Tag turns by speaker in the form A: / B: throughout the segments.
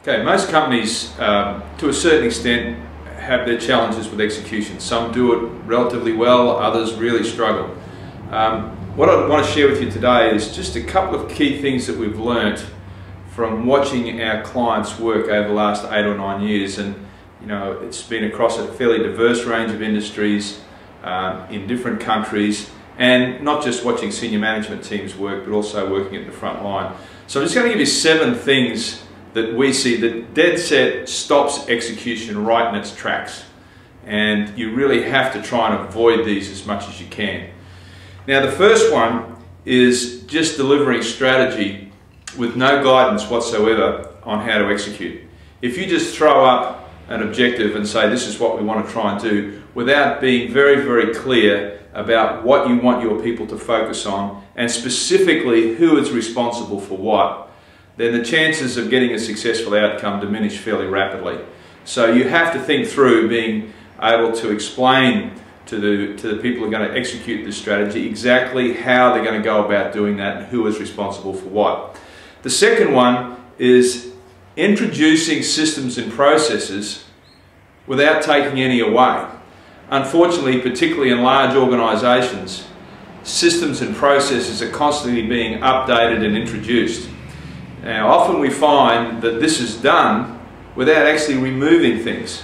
A: Okay, most companies, to a certain extent, have their challenges with execution. Some do it relatively well, others really struggle. What I want to share with you today is just a couple of key things that we've learnt from watching our clients work over the last 8 or 9 years. And you know, it's been across a fairly diverse range of industries in different countries, and not just watching senior management teams work, but also working at the front line. So I'm just going to give you 7 things that we see that dead set stops execution right in its tracks. And you really have to try and avoid these as much as you can. Now, the first one is just delivering strategy with no guidance whatsoever on how to execute. If you just throw up an objective and say this is what we want to try and do without being very, very clear about what you want your people to focus on and specifically who is responsible for what, then the chances of getting a successful outcome diminish fairly rapidly. So you have to think through being able to explain to the people who are going to execute this strategy exactly how they're going to go about doing that and who is responsible for what. The second one is introducing systems and processes without taking any away. Unfortunately, particularly in large organisations, systems and processes are constantly being updated and introduced. Now, often we find that this is done without actually removing things.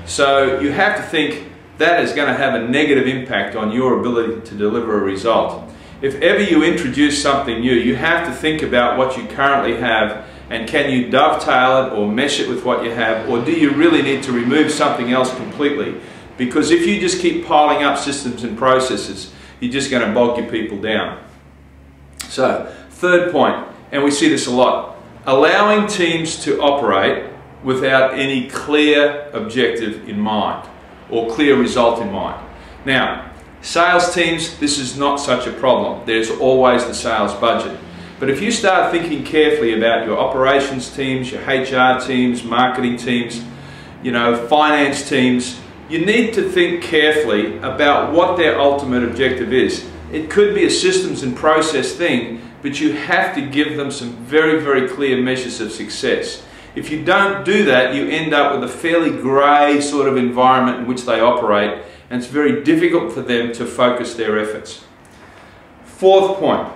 A: So you have to think that is going to have a negative impact on your ability to deliver a result. If ever you introduce something new, you have to think about what you currently have and can you dovetail it or mesh it with what you have, or do you really need to remove something else completely? Because if you just keep piling up systems and processes, you're just going to bog your people down. So, third point, and we see this a lot, allowing teams to operate without any clear objective in mind or clear result in mind. Now, sales teams, this is not such a problem. There's always the sales budget. But if you start thinking carefully about your operations teams, your HR teams, marketing teams, you know, finance teams, you need to think carefully about what their ultimate objective is. It could be a systems and process thing, but you have to give them some very, very clear measures of success. If you don't do that, you end up with a fairly grey sort of environment in which they operate, and it's very difficult for them to focus their efforts. Fourth point,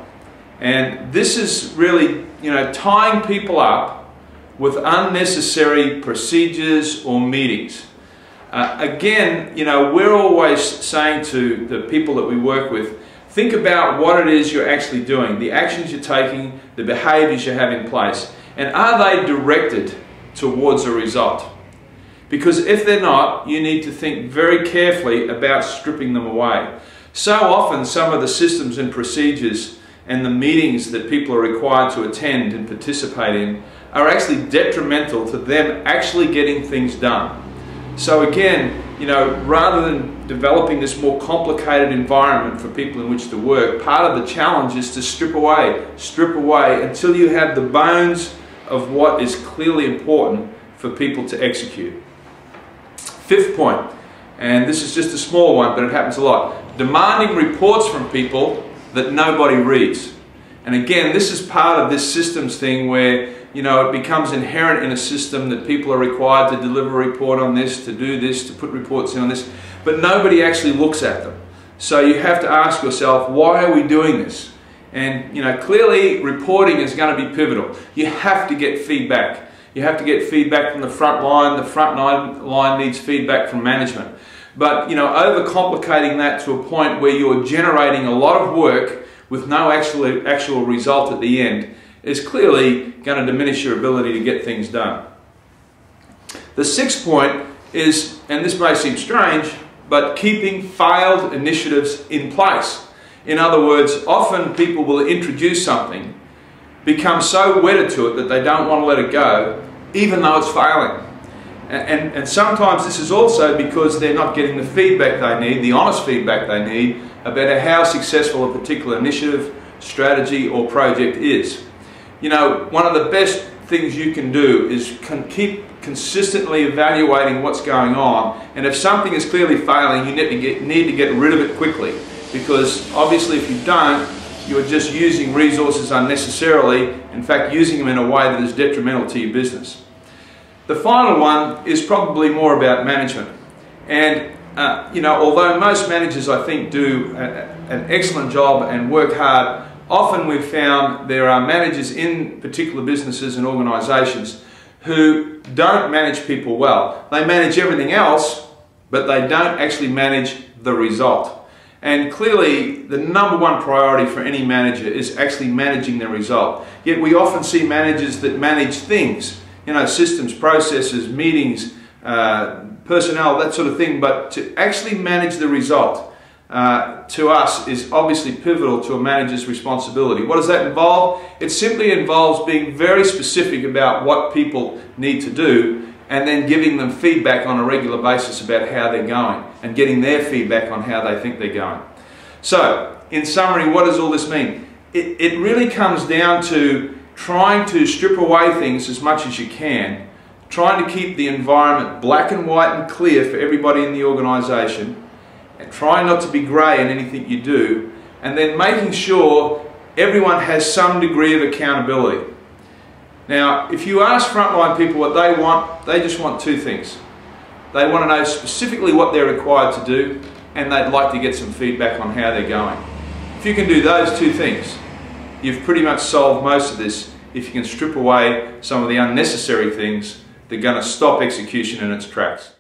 A: and this is really, you know, tying people up with unnecessary procedures or meetings. Again, you know, we're always saying to the people that we work with, think about what it is you're actually doing, the actions you're taking, the behaviours you have in place, and are they directed towards a result? Because if they're not, you need to think very carefully about stripping them away. So often some of the systems and procedures and the meetings that people are required to attend and participate in are actually detrimental to them actually getting things done. So again, you know, rather than developing this more complicated environment for people in which to work, part of the challenge is to strip away until you have the bones of what is clearly important for people to execute. Fifth point, and this is just a small one, but it happens a lot, demanding reports from people that nobody reads. And again, this is part of this systems thing where, you know, it becomes inherent in a system that people are required to deliver a report on this, to do this, to put reports in on this, but nobody actually looks at them. So you have to ask yourself, why are we doing this? And, you know, clearly reporting is going to be pivotal. You have to get feedback. You have to get feedback from the front line needs feedback from management. But, you know, overcomplicating that to a point where you're generating a lot of work with no actual result at the end is clearly going to diminish your ability to get things done. The sixth point is, and this may seem strange, but keeping failed initiatives in place. In other words, often people will introduce something, become so wedded to it that they don't want to let it go, even though it's failing. And sometimes this is also because they're not getting the feedback they need, the honest feedback they need, about how successful a particular initiative, strategy or project is. You know, one of the best things you can do is keep consistently evaluating what's going on, and if something is clearly failing, you need to get rid of it quickly, because obviously if you don't, you're just using resources unnecessarily, in fact using them in a way that is detrimental to your business. The final one is probably more about management. And although most managers, I think, do an excellent job and work hard, often we've found there are managers in particular businesses and organisations who don't manage people well. They manage everything else, but they don't actually manage the result. And clearly, the number one priority for any manager is actually managing the result. Yet we often see managers that manage things, systems, processes, meetings, personnel, that sort of thing, but to actually manage the result to us is obviously pivotal to a manager's responsibility. What does that involve? It simply involves being very specific about what people need to do and then giving them feedback on a regular basis about how they're going and getting their feedback on how they think they're going. So, in summary, what does all this mean? It really comes down to trying to strip away things as much as you can, trying to keep the environment black and white and clear for everybody in the organisation, and trying not to be grey in anything you do, and then making sure everyone has some degree of accountability. Now, if you ask frontline people what they want, they just want two things. They want to know specifically what they're required to do, and they'd like to get some feedback on how they're going. If you can do those two things, you've pretty much solved most of this if you can strip away some of the unnecessary things that are going to stop execution in its tracks.